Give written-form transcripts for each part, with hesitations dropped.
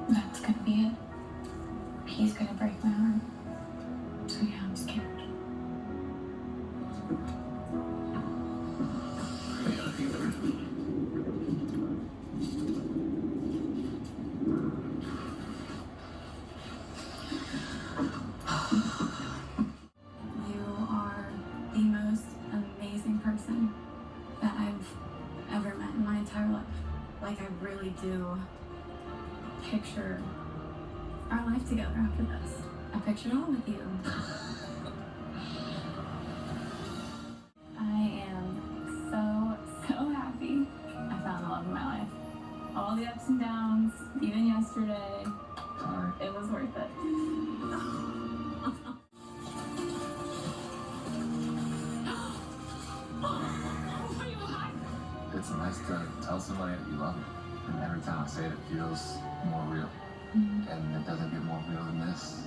That's gonna be it. He's gonna break my heart. So yeah, I'm scared. You are the most amazing person that I've ever met in my entire life. Like, I really do picture our life together after this. I picture it all with you. I am so happy I found the love of my life. All the ups and downs, even yesterday, it was worth it. It's nice to tell somebody that you love them. And every time I say it, it feels more real. And it doesn't get more real than this.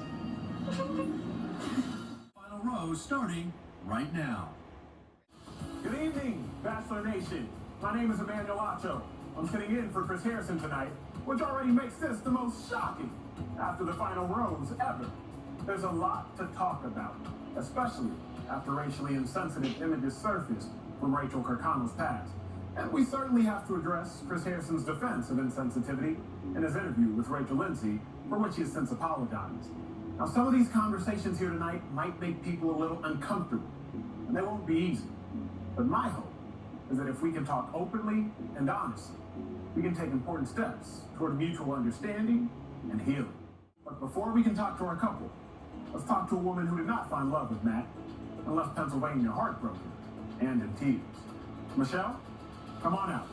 Final row starting right now. Good evening, Bachelor Nation. My name is Emmanuel Acho. I'm sitting in for Chris Harrison tonight, which already makes this the most shocking after the final rose ever. There's a lot to talk about, especially after racially insensitive images surfaced from Rachel Kirkconnell's past. And we certainly have to address Chris Harrison's defense of insensitivity in his interview with Rachel Lindsay, for which he has since apologized. Now, some of these conversations here tonight might make people a little uncomfortable, and they won't be easy. But my hope is that if we can talk openly and honestly, we can take important steps toward mutual understanding and healing. But before we can talk to our couple, let's talk to a woman who did not find love with Matt and left Pennsylvania heartbroken and in tears. Michelle, come on out.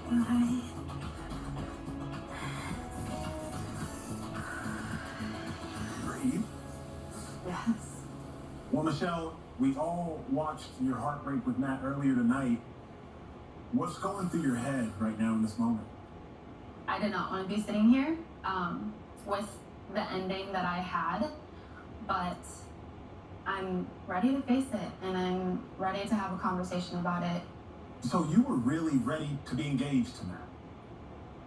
Bye. Breathe. Yes. Well, Michelle, we all watched your heartbreak with Matt earlier tonight. What's going through your head right now in this moment? I did not want to be sitting here with the ending that I had, but I'm ready to face it, and I'm ready to have a conversation about it. So you were really ready to be engaged to Matt?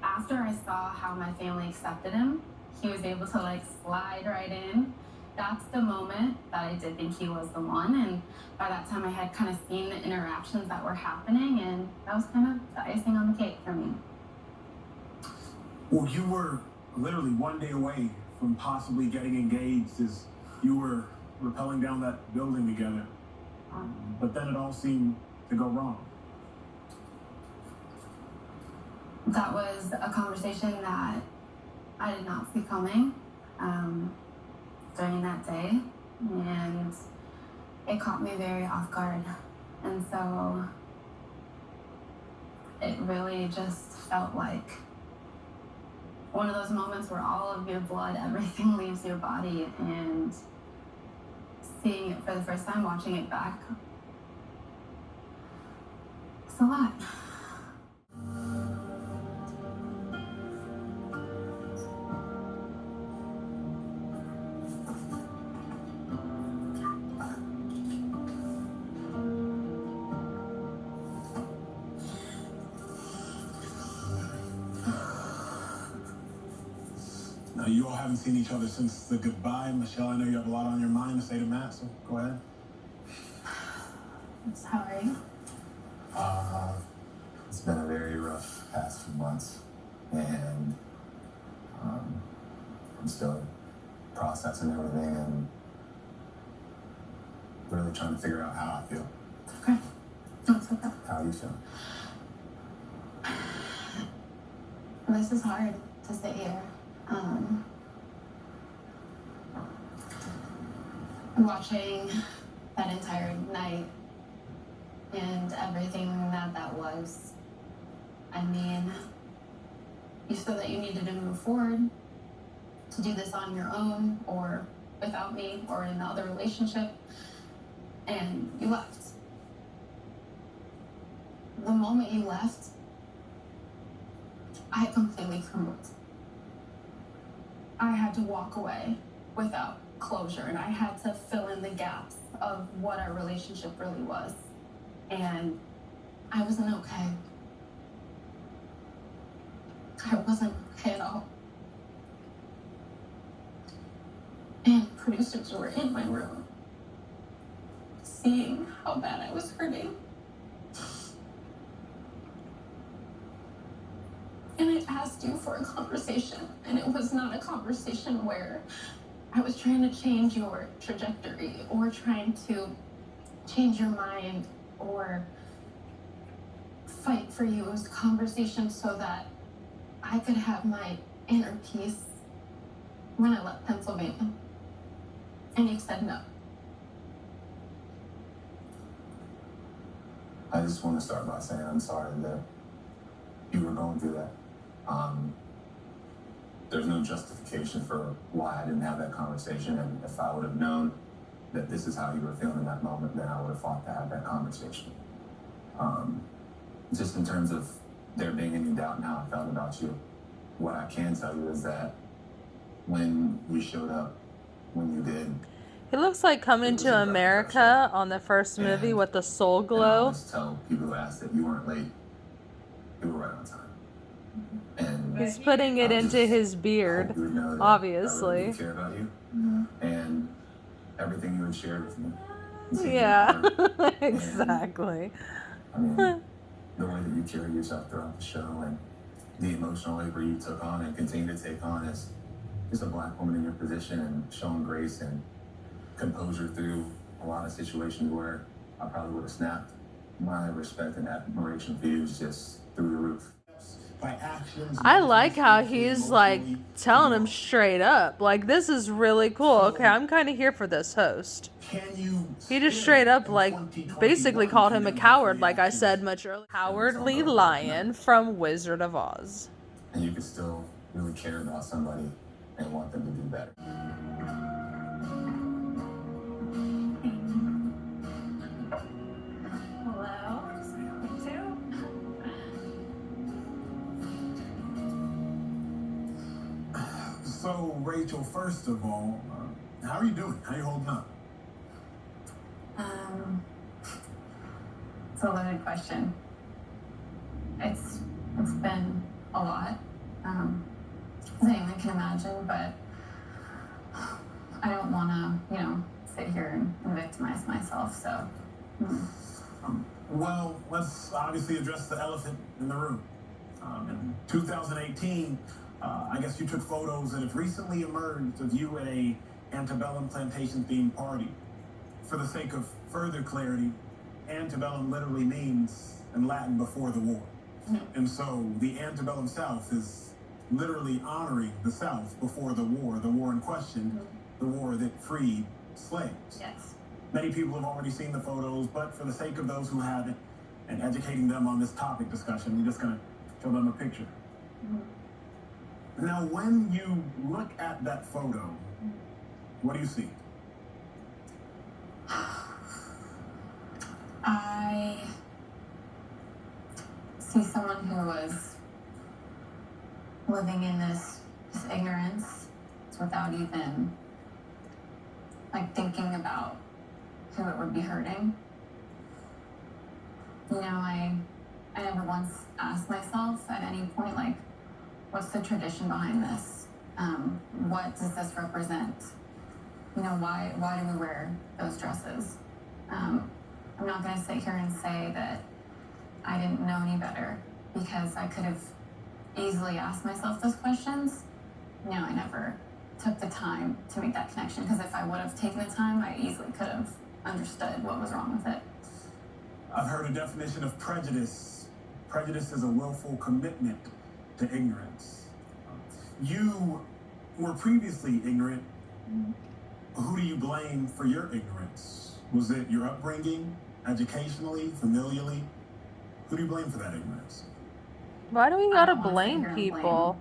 After I saw how my family accepted him, he was able to like slide right in. That's the moment that I did think he was the one, and by that time I had kind of seen the interactions that were happening, and that was kind of the icing on the cake for me. Well, you were literally one day away from possibly getting engaged as you were rappelling down that building together. But then it all seemed to go wrong. That was a conversation that I did not see coming during that day, and it caught me very off guard. And so it really just felt like one of those moments where all of your blood, everything leaves your body, and seeing it for the first time, watching it back, it's a lot. Now, you all haven't seen each other since the goodbye. Michelle, I know you have a lot on your mind to say to Matt, so go ahead. I'm sorry. It's been a very rough past few months, and I'm still processing everything and really trying to figure out how I feel. Okay. That's okay. How you feel? This is hard to sit here. Watching that entire night and everything that was. I mean, you said that you needed to move forward, to do this on your own or without me or in another relationship, and you left. The moment you left, I completely crumbled. I had to walk away without closure, and I had to fill in the gaps of what our relationship really was. And I wasn't okay. I wasn't okay at all. And producers were in my room, seeing how bad I was hurting. And I asked you for a conversation, and it was not a conversation where I was trying to change your trajectory or trying to change your mind or fight for you. It was a conversation so that I could have my inner peace when I left Pennsylvania. And you said no. I just want to start by saying I'm sorry that you were going through that. There's no justification for why I didn't have that conversation, and if I would have known that this is how you were feeling in that moment, then I would have fought to have that conversation. Just in terms of there being any doubt in how I felt about you, what I can tell you is that when you showed up, when you did, He looks like Coming to America on the first movie with the soul and I glow. always tell people who ask that you weren't late, you were right on time. And He's putting it into his beard, hope you would know that I really obviously. do care about you and everything you had shared with me. and taken Yeah, apart. exactly. I mean, the way that you carry yourself throughout the show and the emotional labor you took on and continue to take on as just a black woman in your position and showing grace and composure through a lot of situations where I probably would have snapped. My respect and admiration for you is just through the roof. I like how he's like telling him straight up. Like, this is really cool. Okay, I'm kind of here for this host. He just straight up, like, basically called him a coward, like I said much earlier. Cowardly Lion from Wizard of Oz. And you can still really care about somebody and want them to do better. Hello? You too? So, Rachel, first of all, how are you doing? How you holding up? It's a loaded question. It's been a lot, as anyone can imagine, but I don't want to, sit here and victimize myself, so. Well, let's obviously address the elephant in the room. In 2018, I guess you took photos that have recently emerged of you at a antebellum plantation themed party. For the sake of further clarity, antebellum literally means in Latin before the war. And so the antebellum South is literally honoring the South before the war in question, the war that freed slaves. Yes. Many people have already seen the photos, but for the sake of those who haven't and educating them on this topic discussion, we're just going to show them a picture. Now, when you look at that photo, what do you see? I see someone who was living in this ignorance without even thinking about who it would be hurting. I never once asked myself at any point, what's the tradition behind this? What does this represent? Why do we wear those dresses? I'm not going to sit here and say that I didn't know any better, because I could have easily asked myself those questions. I never took the time to make that connection, because if I would have taken the time, I easily could have understood what was wrong with it. I've heard a definition of prejudice. Prejudice is a willful commitment to ignorance. You were previously ignorant. Who do you blame for your ignorance? Was it your upbringing, educationally, familially? Who do you blame for that ignorance? Why do we I gotta don't wanna sit blame here and people?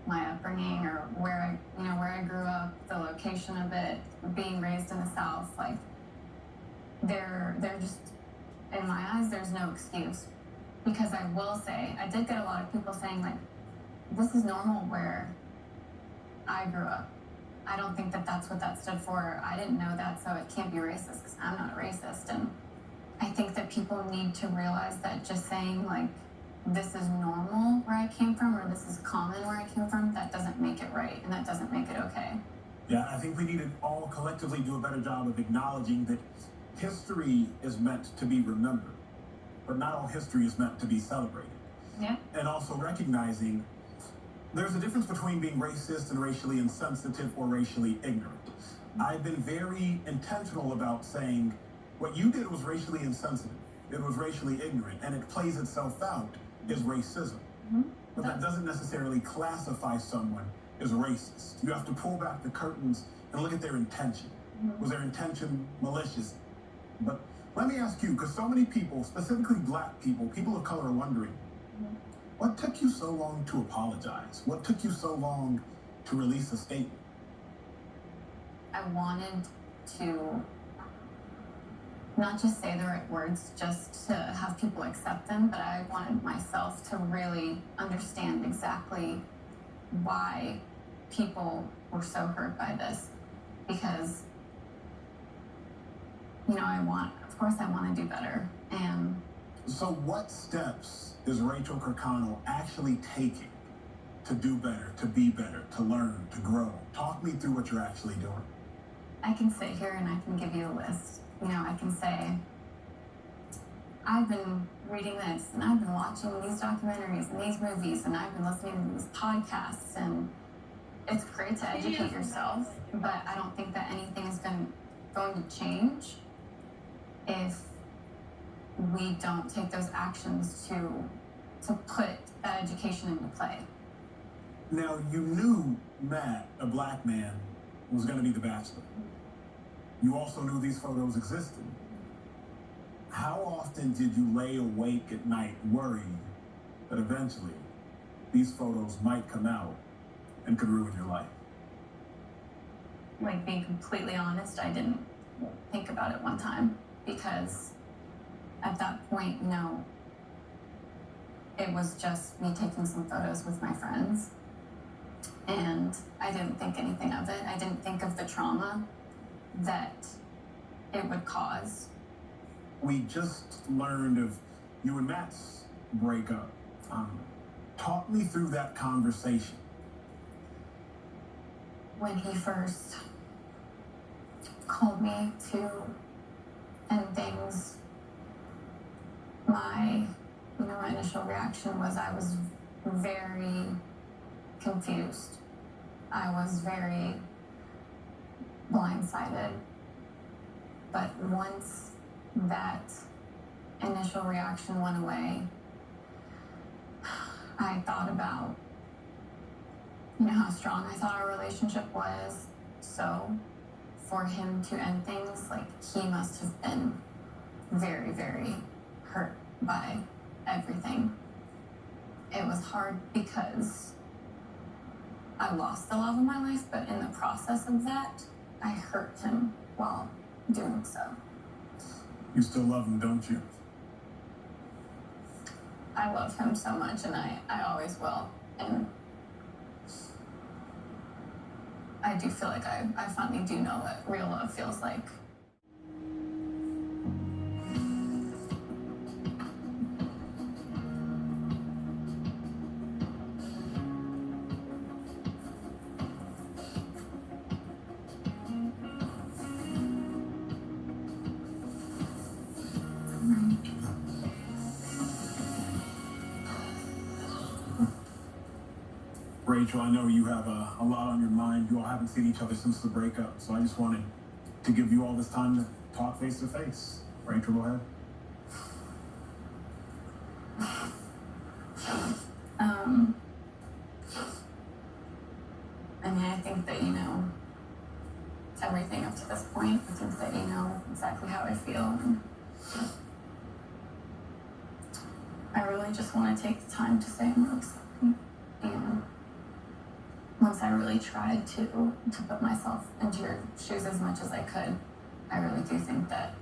my upbringing or where I grew up, the location of it, being raised in the South, they're just, in my eyes, there's no excuse. Because I will say, I did get a lot of people saying this is normal where I grew up. I don't think that that's what that stood for. I didn't know that, so it can't be racist because I'm not a racist. And I think that people need to realize that just saying, like, this is normal where I came from or this is common where I came from, that doesn't make it right and that doesn't make it okay. Yeah, I think we need to all collectively do a better job of acknowledging that history is meant to be remembered, but not all history is meant to be celebrated. Yeah. And also recognizing there's a difference between being racist and racially insensitive or racially ignorant. I've been very intentional about saying what you did was racially insensitive, it was racially ignorant, and it plays itself out as racism. But that doesn't necessarily classify someone as racist. You have to pull back the curtains and look at their intention. Was their intention malicious? But let me ask you, because so many people, specifically black people, people of color, are wondering, what took you so long to apologize? What took you so long to release a statement? I wanted to not just say the right words, just to have people accept them, but I wanted myself to really understand exactly why people were so hurt by this. Because, you know, of course I want to do better. And so what steps is Rachel Kirkconnell actually taking to do better, to be better, to learn, to grow? Talk me through what you're actually doing. I can sit here and I can give you a list. You know, I can say, I've been reading this and I've been watching these documentaries and these movies and I've been listening to these podcasts, and it's great to educate yourself, but I don't think that anything is going to change if we don't take those actions to put that education into play. Now, you knew Matt, a black man, was going to be the Bachelor. You also knew these photos existed. How often did you lay awake at night worried that eventually these photos might come out and could ruin your life? Like, being completely honest, I didn't think about it one time, because at that point, you know, it was just me taking some photos with my friends, and I didn't think anything of it. I didn't think of the trauma that it would cause. We just learned of you and Matt's breakup. Talk me through that conversation. When he first called me to end things, my initial reaction was I was very confused. I was very blindsided. But once that initial reaction went away, I thought about, how strong I thought our relationship was. So for him to end things, like, he must have been very, very hurt by everything. It was hard because I lost the love of my life, but in the process of that, I hurt him while doing so. You still love him, don't you? I love him so much, and I always will. And I do feel like I finally do know what real love feels like. Rachel, I know you have a lot on your mind. You all haven't seen each other since the breakup, so I just wanted to give you all this time to talk face to face. Rachel, go ahead. I think that everything up to this point. I think that you know exactly how I feel. And I really just want to take the time to say I'm really sorry. And once I really tried to put myself into your shoes as much as I could, I really do think that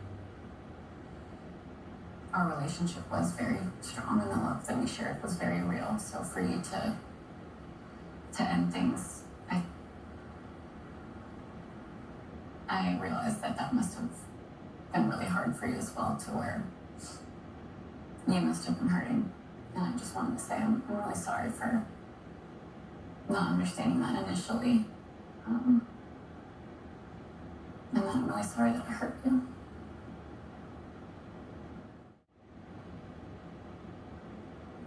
our relationship was very strong and the love that we shared was very real. So for you to end things, I realized that must have been really hard for you as well, to where You must have been hurting. And I just wanted to say I'm really sorry for not understanding that initially. And I'm really sorry that I hurt you.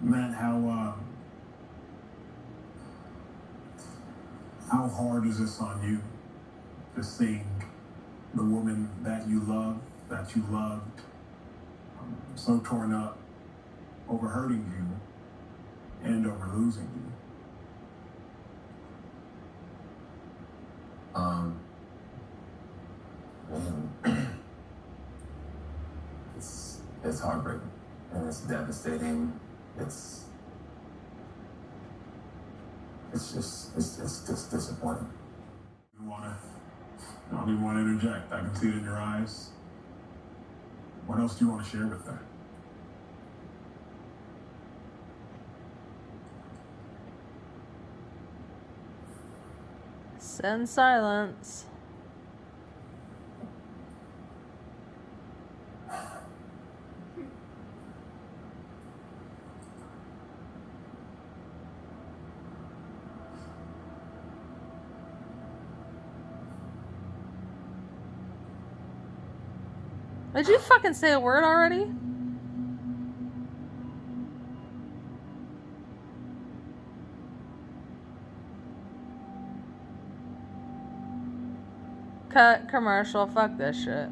Matt, how hard is this on you? Just seeing the woman that you love, that you loved, so torn up over hurting you and over losing you. Man, it's heartbreaking and it's devastating. It's just disappointing. I don't even want to interject. I can see it in your eyes. What else do you want to share with her? Send silence. Did you fucking say a word already? Cut commercial. Fuck this shit.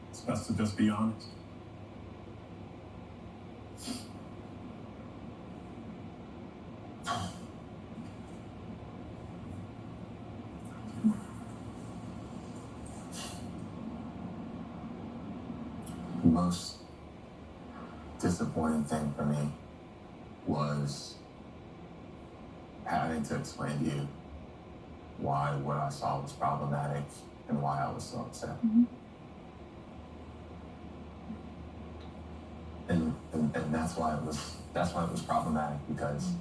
It's best to just be honest. The most disappointing thing for me was having to explain to you why what I saw was problematic and why I was so upset. Mm-hmm. And that's why it was problematic, because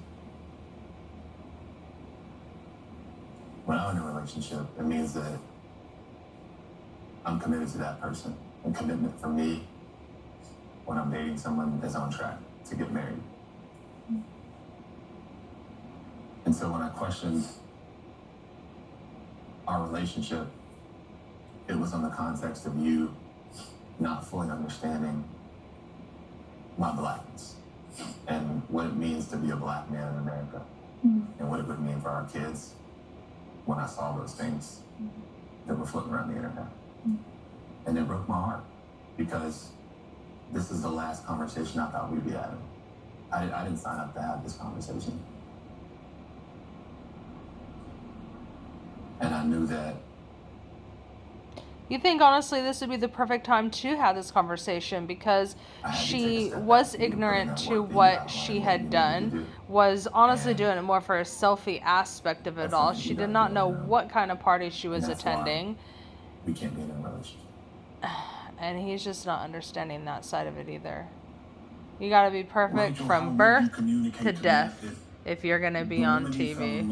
when I'm in a relationship, it means that I'm committed to that person. And commitment for me, when I'm dating someone, is on track to get married. And so when I questioned our relationship, it was in the context of you not fully understanding my blackness and what it means to be a black man in America, and what it would mean for our kids when I saw those things that were floating around the internet. And it broke my heart, because this is the last conversation I thought we'd be having. I didn't sign up to have this conversation. And I knew that. You think, honestly, this would be the perfect time to have this conversation, because she was ignorant to what she had done, was honestly doing it more for a selfie aspect of it all. She did not know what kind of party she was attending. We can't be in a relationship. And he's just not understanding that side of it either. You gotta be perfect from birth to death if you're gonna be on TV.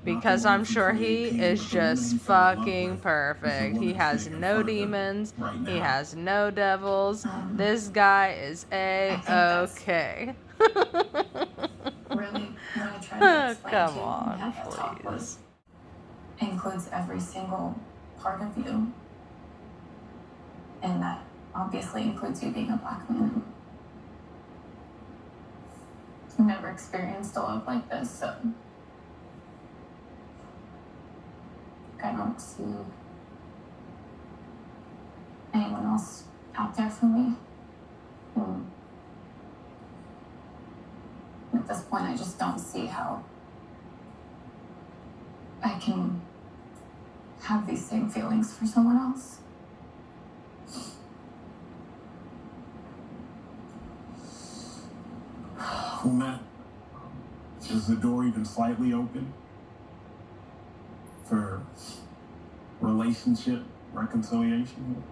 Because I'm sure he is just fucking perfect. He has no demons. He has no devils. This guy is A-okay. Really, what I tried to explain Come to you on, when we had that talk please. was, includes every single part of you. And that obviously includes you being a black man. You've never experienced a love like this, so I don't see anyone else out there for me. At this point, I just don't see how I can have these same feelings for someone else. Well, Matt, is the door even slightly open for relationship reconciliation?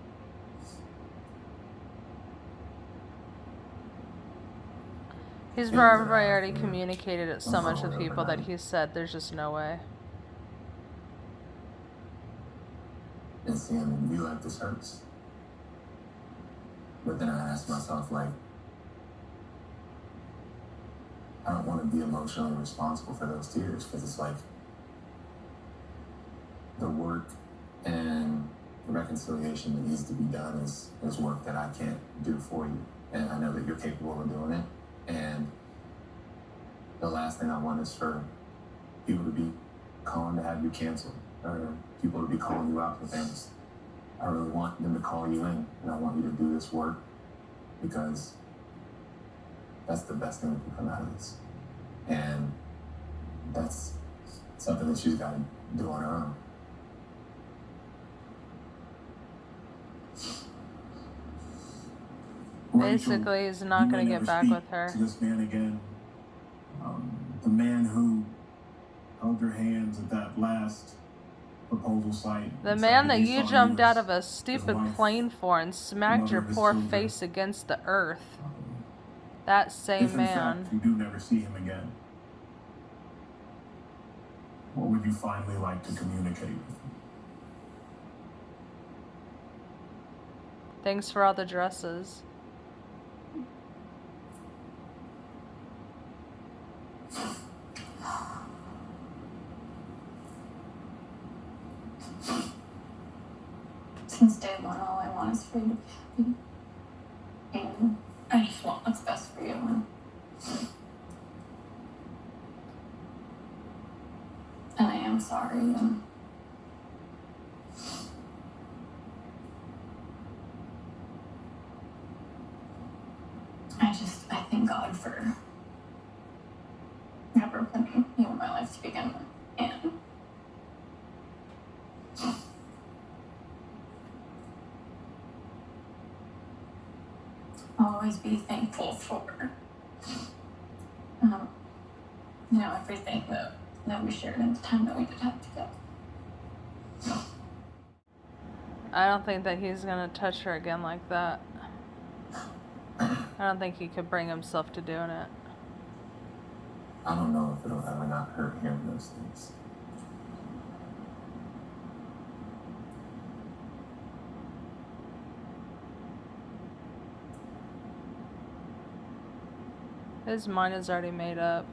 He's probably already communicated it so much with people that he said there's just no way. And seeing you like this hurts. But then I ask myself, like, I don't want to be emotionally responsible for those tears, because it's like the work and the reconciliation that needs to be done is work that I can't do for you. And I know that you're capable of doing it. And the last thing I want is for people to be calling to have you canceled, or people to be calling you out for things. I really want them to call you in, and I want you to do this work, because that's the best thing that can come out of this. And that's something that she's got to do on her own. Basically, he's not going to get back with her. To this man again, the man who held your hands at that last proposal site. The man that you jumped out of a stupid plane for and smacked your poor face against the earth. That same man. If in fact you do never see him again, what would you finally like to communicate with him? Thanks for all the dresses. Since day one, all I want is for you to be happy. And I just want what's best for you. And I am sorry. And I thank God for never putting you in my life to begin with. And I'll always be thankful for, everything that we shared in the time that we did have together. I don't think that he's going to touch her again like that. I don't think he could bring himself to doing it. I don't know if it'll ever not hurt hearing those things. His mind is already made up.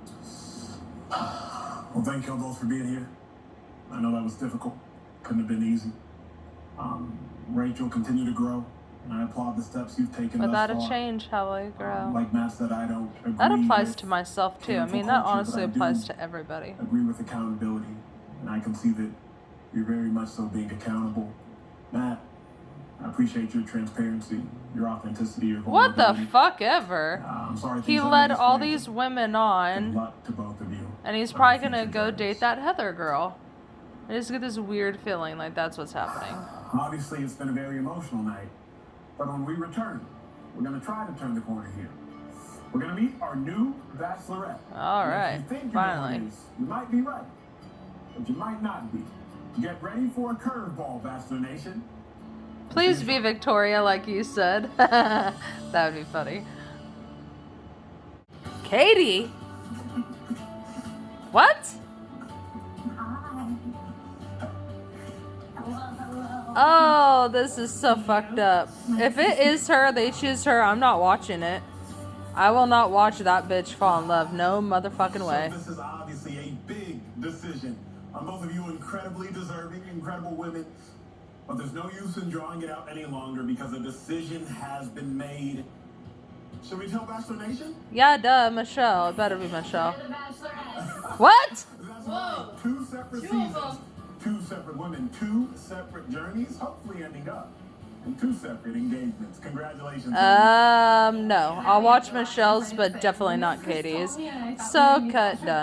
Well, thank y'all both for being here. I know that was difficult. Couldn't have been easy. Rachel, continue to grow. And I applaud the steps you've taken Without thus a far. change, how will you grow? Like Matt said, I don't agree That applies with to myself too. I cancel mean, that culture, honestly but I applies do to everybody. agree with accountability. And I can see that you're very much so being accountable. Matt, I appreciate your transparency, your authenticity, your What vulnerability. the fuck ever? I'm sorry He things led haven't all explained. these women Good on, luck to both of you. and he's on probably your gonna future go journeys. date that Heather girl. I just get this weird feeling like that's what's happening. Obviously, it's been a very emotional night, but when we return, we're going to try to turn the corner here. We're going to meet our new bachelorette. All And right, if you think you finally. know who it is, you might be right, but you might not be. Get ready for a curveball, Bachelor Nation. Please be Victoria, like you said. That would be funny. Katie? What? Oh, this is so fucked up. If it is her, they choose her, I'm not watching it. I will not watch that bitch fall in love. No motherfucking way. So this is obviously a big decision. Both of you incredibly deserving, incredible women. But there's no use in drawing it out any longer because a decision has been made. Should we tell Bachelor Nation? Yeah, duh, Michelle. It better be Michelle. The Bachelorette. What? That's right. 2 separate seasons, 2 separate women, 2 separate journeys, hopefully ending up in 2 separate engagements. Congratulations. No. I'll watch Michelle's, but definitely not Katie's. So, cut, done.